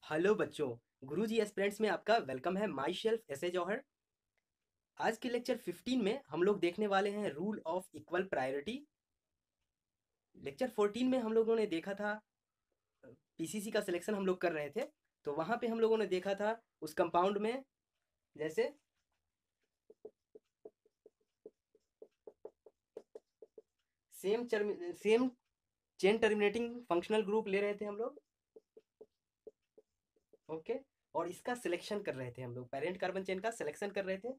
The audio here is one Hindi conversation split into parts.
हेलो बच्चों, गुरुजी एस्पिरेंट्स में आपका वेलकम है। माई शेल्फ एस ए जौहर। आज के लेक्चर 15 में हम लोग देखने वाले हैं rule of equal priority. Lecture 14 में हम लोगों ने देखा था पीसीसी का सिलेक्शन हम लोग कर रहे थे, तो वहाँ पे हम लोगों ने देखा था उस कंपाउंड में जैसे same chain terminating functional group ले रहे थे हम लोग। ओके, और इसका सिलेक्शन कर रहे थे हम लोग, पेरेंट कार्बन चेन का सिलेक्शन कर रहे थे।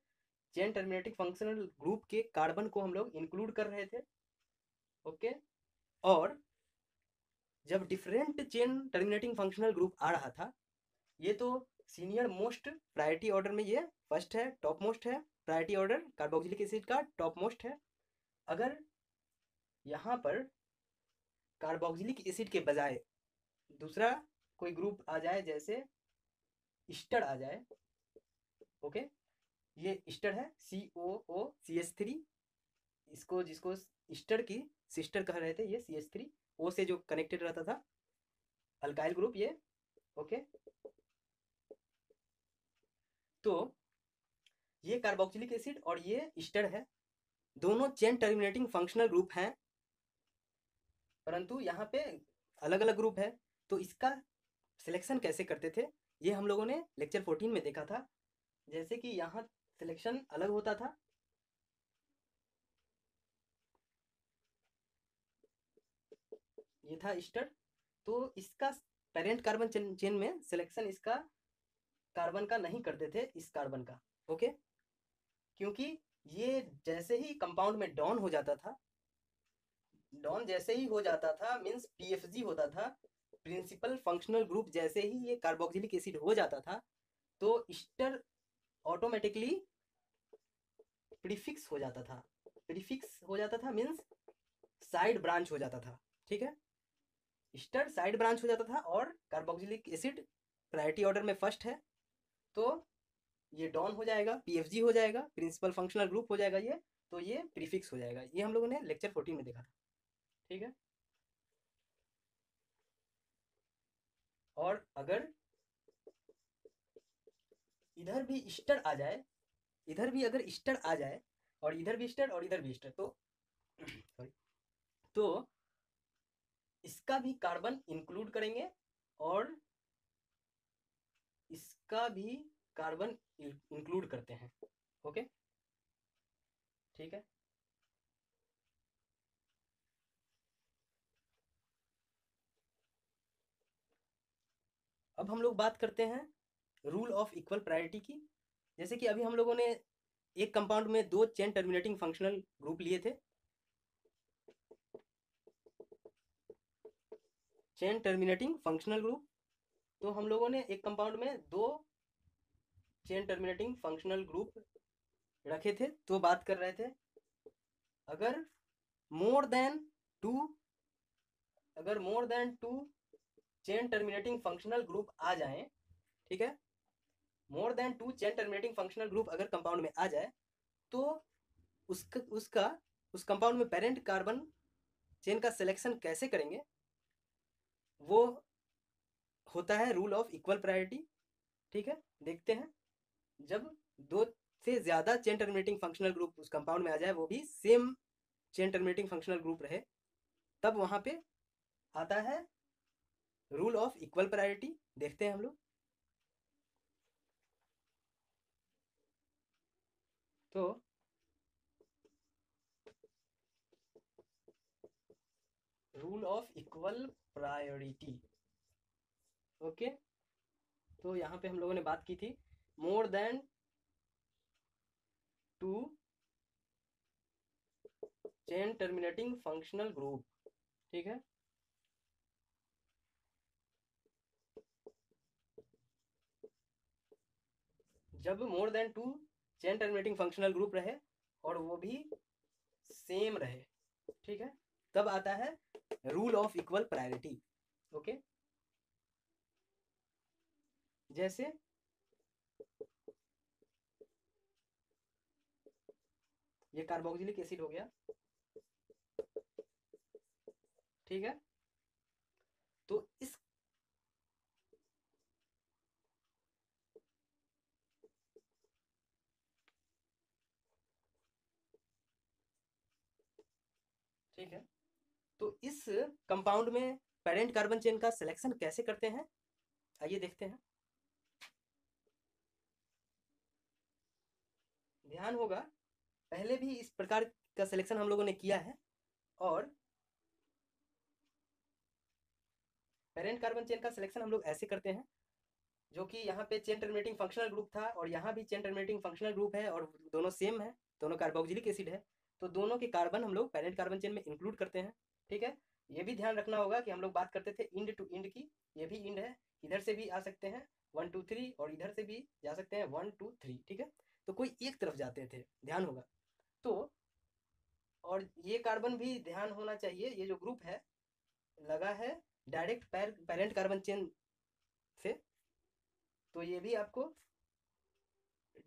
चेन टर्मिनेटिंग फंक्शनल ग्रुप के कार्बन को हम लोग इंक्लूड कर रहे थे। ओके, और जब different chain terminating functional group आ रहा था, ये तो सीनियर मोस्ट प्रायोरिटी ऑर्डर में ये फर्स्ट है, टॉप मोस्ट है। प्रायोरिटी ऑर्डर कार्बोक्सिलिक एसिड का टॉप मोस्ट है। अगर यहाँ पर कार्बोक्सिलिक एसिड के बजाय दूसरा कोई ग्रुप आ जाए, जैसे ईस्टर आ जाए, ओके, ये ईस्टर है COO CH3, इसको जिसको ईस्टर की सिस्टर कह रहे थे, ये CH3 O से जो कनेक्टेड रहता था, अल्काइल ग्रुप ये। ओके, तो ये कार्बोक्सिलिक एसिड और ये ईस्टर है, दोनों चेन टर्मिनेटिंग फंक्शनल ग्रुप हैं, परंतु यहाँ पे अलग अलग ग्रुप है। तो इसका सिलेक्शन कैसे करते थे, ये हम लोगों ने लेक्चर 14 में देखा था। जैसे कि यहाँ सिलेक्शन अलग होता था, ये था ईस्टर, तो इसका पेरेंट कार्बन चेन में सिलेक्शन इसका कार्बन का नहीं करते थे, इस कार्बन का। ओके, क्योंकि ये जैसे ही कंपाउंड में डॉन हो जाता था, डॉन जैसे ही हो जाता था मीन्स PFG होता था, प्रिंसिपल फंक्शनल ग्रुप, जैसे ही ये कार्बोक्सिलिक एसिड हो जाता था, तो ईस्टर ऑटोमेटिकली प्रीफिक्स हो जाता था। प्रीफिक्स हो जाता था मीन्स साइड ब्रांच हो जाता था। ठीक है, ईस्टर साइड ब्रांच हो जाता था और कार्बोक्सिलिक एसिड प्रायोरिटी ऑर्डर में फर्स्ट है, तो ये डॉन हो जाएगा, PFG हो जाएगा, प्रिंसिपल फंक्शनल ग्रुप हो जाएगा ये, तो ये प्रीफिक्स हो जाएगा। ये हम लोगों ने लेक्चर 14 में देखा था। ठीक है, और अगर इधर भी ईस्टर आ जाए, इधर भी अगर ईस्टर आ जाए और इधर भी ईस्टर और इधर भी ईस्टर, तो सॉरी, तो इसका भी कार्बन इंक्लूड करेंगे और इसका भी कार्बन इंक्लूड करते हैं। ओके, ठीक है। अब हम लोग बात करते हैं रूल ऑफ इक्वल प्रायोरिटी की। जैसे कि अभी हम लोगों ने एक कंपाउंड में दो चेन टर्मिनेटिंग फंक्शनल ग्रुप लिए थे, चेन टर्मिनेटिंग फंक्शनल ग्रुप। तो हम लोगों ने एक कंपाउंड में दो चेन टर्मिनेटिंग फंक्शनल ग्रुप रखे थे, तो बात कर रहे थे अगर मोर देन टू, अगर more than two chain terminating functional group आ जाएं, ठीक है, more than two chain terminating functional group अगर कंपाउंड में आ जाए, तो उसका उसका उस कंपाउंड में पेरेंट कार्बन चेन का सिलेक्शन कैसे करेंगे, वो होता है रूल ऑफ इक्वल प्रायोरिटी। ठीक है, देखते हैं। जब दो से ज्यादा चेन टर्मिनेटिंग फंक्शनल ग्रुप उस कंपाउंड में आ जाए, वो भी same chain terminating functional group रहे, तब वहां पे आता है रूल ऑफ इक्वल प्रायोरिटी। देखते हैं हम लोग। तो rule of equal priority, okay, तो यहाँ पे हम लोगों ने बात की थी मोर than two chain terminating functional group. ठीक है, जब मोर than two chain terminating functional group रहे और वो भी सेम रहे, ठीक है, तब आता है rule of equal priority. Okay, जैसे ये कार्बोक्सिलिक एसिड हो गया, ठीक है, तो इस तो इस कंपाउंड में पेरेंट कार्बन चेन का सिलेक्शन कैसे करते हैं, आइए देखते हैं। ध्यान होगा पहले भी इस प्रकार का सिलेक्शन हम लोगों ने किया है, और पेरेंट कार्बन चेन का सिलेक्शन हम लोग ऐसे करते हैं, जो कि यहाँ पे चेन टर्मिनेटिंग फंक्शनल ग्रुप था और यहाँ भी चेन टर्मिनेटिंग फंक्शनल ग्रुप है और दोनों सेम है, दोनों कार्बोक्सिलिक एसिड है, तो दोनों के कार्बन हम लोग पेरेंट कार्बन चेन में इंक्लूड करते हैं। ठीक है, ये भी ध्यान रखना होगा कि हम लोग बात करते थे इंड टू इंड की, ये भी इंड है, इधर से भी आ सकते हैं 1 2 3 और इधर से भी जा सकते हैं 1 2 3। ठीक है, तो कोई एक तरफ जाते थे, ध्यान होगा। तो और ये कार्बन भी ध्यान होना चाहिए, ये जो ग्रुप है लगा है डायरेक्ट पेरेंट कार्बन चेन से, तो ये भी आपको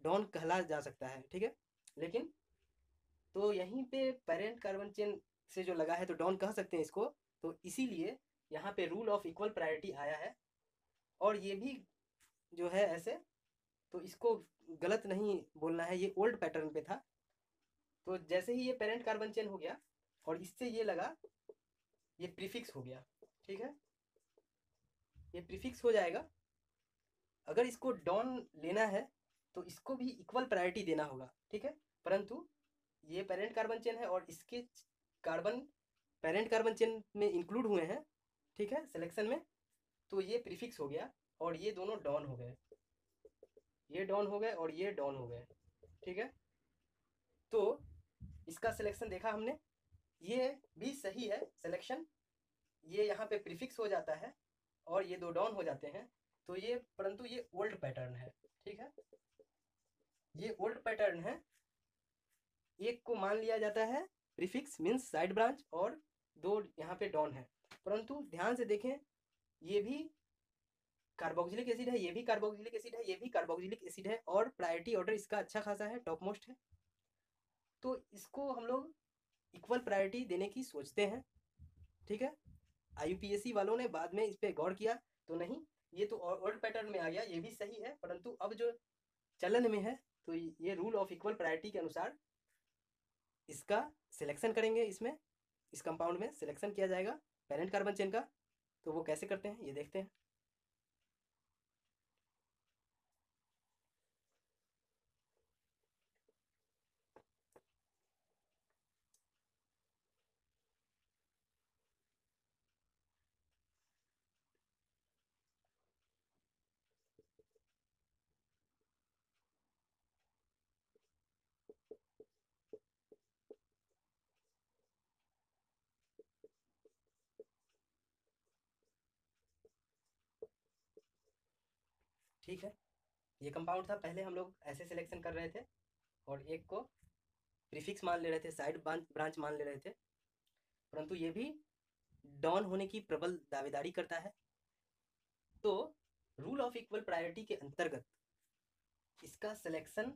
डॉन कहला जा सकता है। ठीक है, लेकिन तो यहीं पे पेरेंट कार्बन चेन से जो लगा है तो डॉन कह सकते हैं इसको, तो इसीलिए यहाँ पे रूल ऑफ इक्वल प्रायोरिटी आया है। और ये भी जो है ऐसे, तो इसको गलत नहीं बोलना है, ये ओल्ड पैटर्न पे था। तो जैसे ही ये पेरेंट कार्बन चेन हो गया और इससे ये लगा, ये प्रीफिक्स हो गया। ठीक है, ये प्रीफिक्स हो जाएगा। अगर इसको डॉन लेना है तो इसको भी इक्वल प्रायोरिटी देना होगा। ठीक है, परंतु ये पेरेंट कार्बन चेन है और इसके कार्बन पेरेंट कार्बन चेन में इंक्लूड हुए हैं, ठीक है, सिलेक्शन में, तो ये प्रीफिक्स हो गया और ये दोनों डॉन हो गए, ये डॉन हो गए और ये डॉन हो गए। ठीक है, तो इसका सिलेक्शन देखा हमने, ये भी सही है सिलेक्शन, ये यहाँ पे प्रीफिक्स हो जाता है और ये दो डॉन हो जाते हैं, तो ये परंतु ये ओल्ड पैटर्न है। ठीक है, ये ओल्ड पैटर्न है, एक को मान लिया जाता है प्रीफिक्स मीन्स साइड ब्रांच और दो यहाँ पे डॉन है, परंतु ध्यान से देखें ये भी कार्बोक्सिलिक एसिड है, ये भी कार्बोक्सिलिक एसिड है, ये भी कार्बोक्सिलिक एसिड है और प्रायोरिटी ऑर्डर इसका अच्छा खासा है, टॉप मोस्ट है, तो इसको हम लोग इक्वल प्रायोरिटी देने की सोचते हैं। ठीक है, IUPAC वालों ने बाद में इस पर गौर किया तो नहीं, ये तो ओल्ड पैटर्न में आ गया, ये भी सही है, परंतु अब जो चलन में है तो ये रूल ऑफ इक्वल प्रायोरिटी के अनुसार इसका सिलेक्शन करेंगे, इसमें इस कंपाउंड में सिलेक्शन किया जाएगा पेरेंट कार्बन चेन का। तो वो कैसे करते हैं ये देखते हैं। ठीक है, ये कंपाउंड था, पहले हम लोग ऐसे सिलेक्शन कर रहे थे और एक को प्रीफिक्स मान ले रहे थे, साइड ब्रांच मान ले रहे थे, परंतु ये भी डॉन होने की प्रबल दावेदारी करता है। तो रूल ऑफ इक्वल प्रायोरिटी के अंतर्गत इसका सिलेक्शन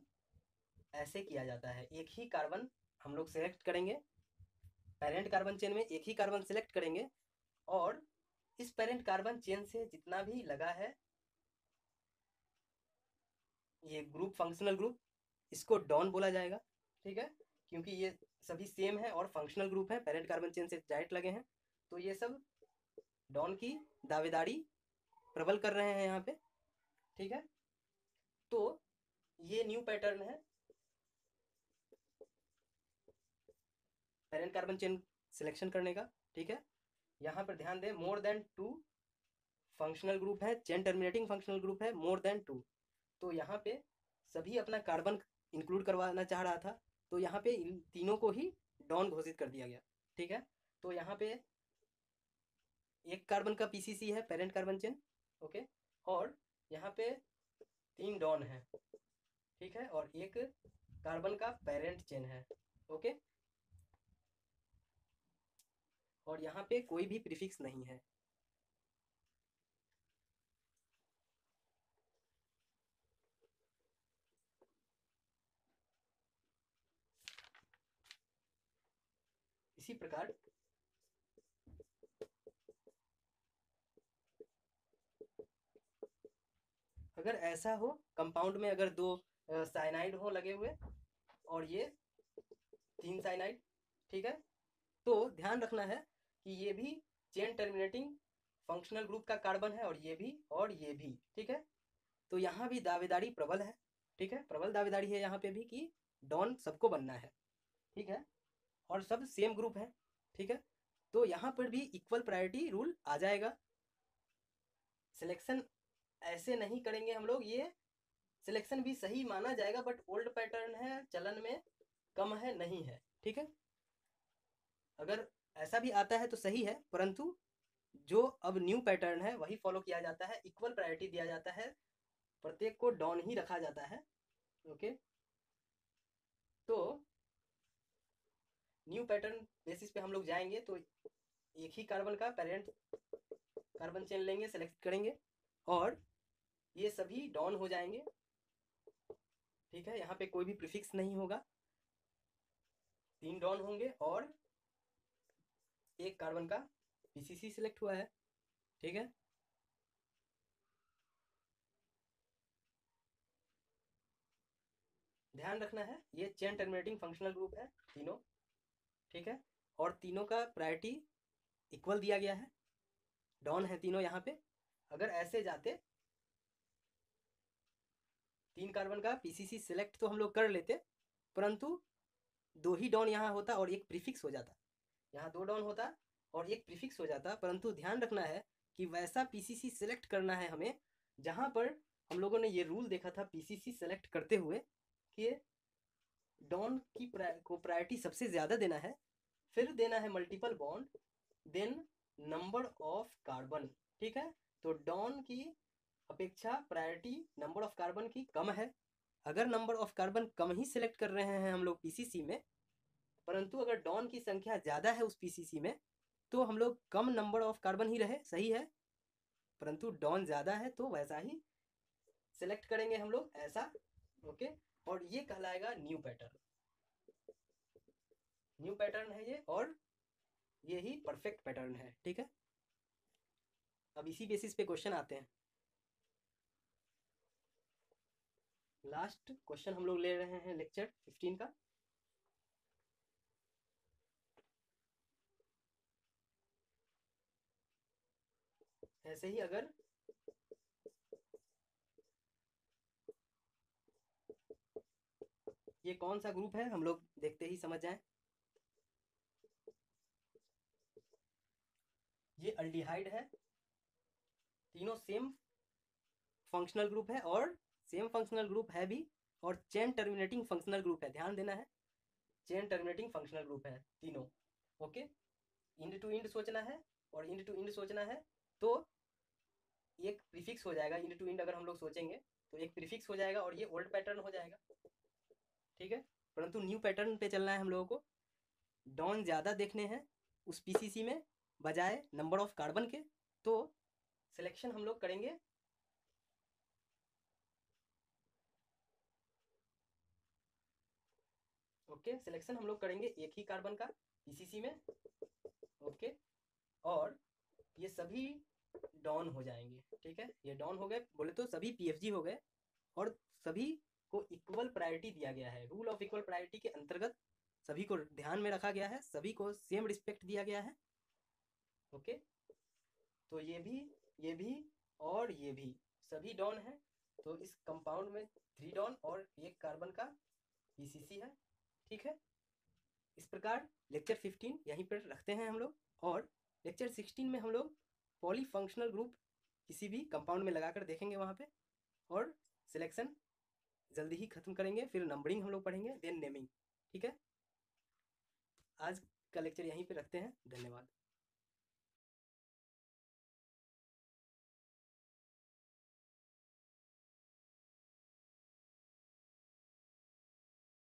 ऐसे किया जाता है, एक ही कार्बन हम लोग सेलेक्ट करेंगे, पेरेंट कार्बन चेन में एक ही कार्बन सेलेक्ट करेंगे और इस पेरेंट कार्बन चेन से जितना भी लगा है ये ग्रुप फंक्शनल ग्रुप, इसको डॉन बोला जाएगा। ठीक है, क्योंकि ये सभी सेम है और फंक्शनल ग्रुप है, पेरेंट कार्बन चेन से डायरेक्ट लगे हैं, तो ये सब डॉन की दावेदारी प्रबल कर रहे हैं यहाँ पे। ठीक है, तो ये न्यू पैटर्न है पेरेंट कार्बन चेन सिलेक्शन करने का। ठीक है, यहाँ पर ध्यान दें, मोर देन 2 फंक्शनल ग्रुप है, चेन टर्मिनेटिंग फंक्शनल ग्रुप है मोर देन 2, तो यहाँ पे सभी अपना कार्बन इंक्लूड करवाना चाह रहा था, तो यहाँ पे इन तीनों को ही डॉन घोषित कर दिया गया। ठीक है, तो यहाँ पे एक कार्बन का PCC है पेरेंट कार्बन चेन, ओके, और यहाँ पे 3 डॉन है। ठीक है, और एक कार्बन का पेरेंट चेन है, ओके, और यहाँ पे कोई भी प्रीफिक्स नहीं है। इसी प्रकार अगर ऐसा हो कंपाउंड में, अगर 2 साइनाइड हो लगे हुए और ये 3 साइनाइड, ठीक है, तो ध्यान रखना है कि ये भी चेन टर्मिनेटिंग फंक्शनल ग्रुप का कार्बन है, और ये भी, ठीक है। तो यहाँ भी दावेदारी प्रबल है, ठीक है, प्रबल दावेदारी है यहाँ पे भी कि डॉन सबको बनना है, ठीक है, और सब सेम ग्रुप है, ठीक है। तो यहाँ पर भी इक्वल प्रायोरिटी रूल आ जाएगा। सिलेक्शन ऐसे नहीं करेंगे हम लोग, ये सिलेक्शन भी सही माना जाएगा, बट ओल्ड पैटर्न है, चलन में कम है, नहीं है, ठीक है। अगर ऐसा भी आता है तो सही है, परंतु जो अब न्यू पैटर्न है वही फॉलो किया जाता है, इक्वल प्रायोरिटी दिया जाता है, प्रत्येक को डॉन ही रखा जाता है, ओके। तो न्यू पैटर्न बेसिस पे हम लोग जाएंगे, तो एक ही कार्बन का पेरेंट कार्बन चेन लेंगे, सेलेक्ट करेंगे, और ये सभी डॉन हो जाएंगे, ठीक है। यहाँ पे कोई भी प्रीफिक्स नहीं होगा, 3 डॉन होंगे, और एक कार्बन का पीसीसी सिलेक्ट हुआ है, ठीक है। ध्यान रखना है, ये चेन टर्मिनेटिंग फंक्शनल ग्रुप है तीनों, ठीक है, और तीनों का प्रायोरिटी इक्वल दिया गया है, डॉन है तीनों यहाँ पे। अगर ऐसे जाते 3 कार्बन का पीसीसी सिलेक्ट तो हम लोग कर लेते, परंतु 2 ही डॉन यहाँ होता और एक प्रीफिक्स हो जाता, यहाँ 2 डॉन होता और एक प्रीफिक्स हो जाता। परंतु ध्यान रखना है कि वैसा पीसीसी सिलेक्ट करना है हमें जहाँ पर हम लोगों ने ये रूल देखा था पीसीसी सेलेक्ट करते हुए कि डॉन की को प्रायोरिटी सबसे ज़्यादा देना है, फिर देना है multiple bond, then number of carbon, ठीक है। तो डॉन की अपेक्षा प्रायोरिटी नंबर ऑफ कार्बन की कम है। अगर number of carbon come he select कर रहे हैं हम लोग पीसीसी में, परंतु अगर डॉन की संख्या ज़्यादा है उस पीसीसी में, तो हम लोग कम नंबर ऑफ कार्बन ही रहे, सही है, परंतु डॉन ज़्यादा है तो वैसा ही सिलेक्ट करेंगे हम लोग, ऐसा, ओके। और ये कहलाएगा न्यू पैटर्न, न्यू पैटर्न है ये, और ये ही परफेक्ट पैटर्न है, ठीक है। अब इसी बेसिस पे क्वेश्चन आते हैं। लास्ट क्वेश्चन हम लोग ले रहे हैं लेक्चर 15 का। ऐसे ही अगर ये कौन सा ग्रुप है हम लोग देखते ही समझ जाएं। ये अल्डिहाइड है, तीनों सेम फंक्शनल ग्रुप है, और सेम फंक्शनल ग्रुप है भी, और चेन टर्मिनेटिंग फंक्शनल ग्रुप है, ध्यान देना है, चेन टर्मिनेटिंग फंक्शनल ग्रुप है तीनों, ओके। इंड टू इंड सोचना है, और इंड टू इंड सोचना है, तो एक प्रीफिक्स हो जाएगा, इंड टू इंड अगर हम लोग सोचेंगे तो एक प्रीफिक्स हो जाएगा, और ये ओल्ड पैटर्न हो जाएगा, ठीक है। परंतु न्यू पैटर्न पे चलना है हम लोगों को, डॉन ज़्यादा देखने हैं उस पीसीसी में बजाय नंबर ऑफ कार्बन के, तो सिलेक्शन हम लोग करेंगे ओके, सिलेक्शन हम लोग करेंगे एक ही कार्बन का पीसीसी में, ओके, और ये सभी डॉन हो जाएंगे, ठीक है। ये डॉन हो गए, बोले तो सभी पीएफजी हो गए, और सभी को इक्वल प्रायोरिटी दिया गया है, रूल ऑफ इक्वल प्रायोरिटी के अंतर्गत सभी को ध्यान में रखा गया है, सभी को सेम रिस्पेक्ट दिया गया है, ओके। तो ये भी और ये भी सभी डॉन है, तो इस कंपाउंड में 3 डॉन और एक कार्बन का पीसीसी है, ठीक है। इस प्रकार लेक्चर 15 यहीं पर रखते हैं हम लोग, और लेक्चर 16 में हम लोग पॉलीफंक्शनल ग्रुप किसी भी कंपाउंड में लगाकर देखेंगे वहाँ पे, और सिलेक्शन जल्दी ही खत्म करेंगे, फिर नंबरिंग हम लोग पढ़ेंगे, देन नेमिंग, ठीक है। आज का लेक्चर यहीं पे रखते हैं, धन्यवाद।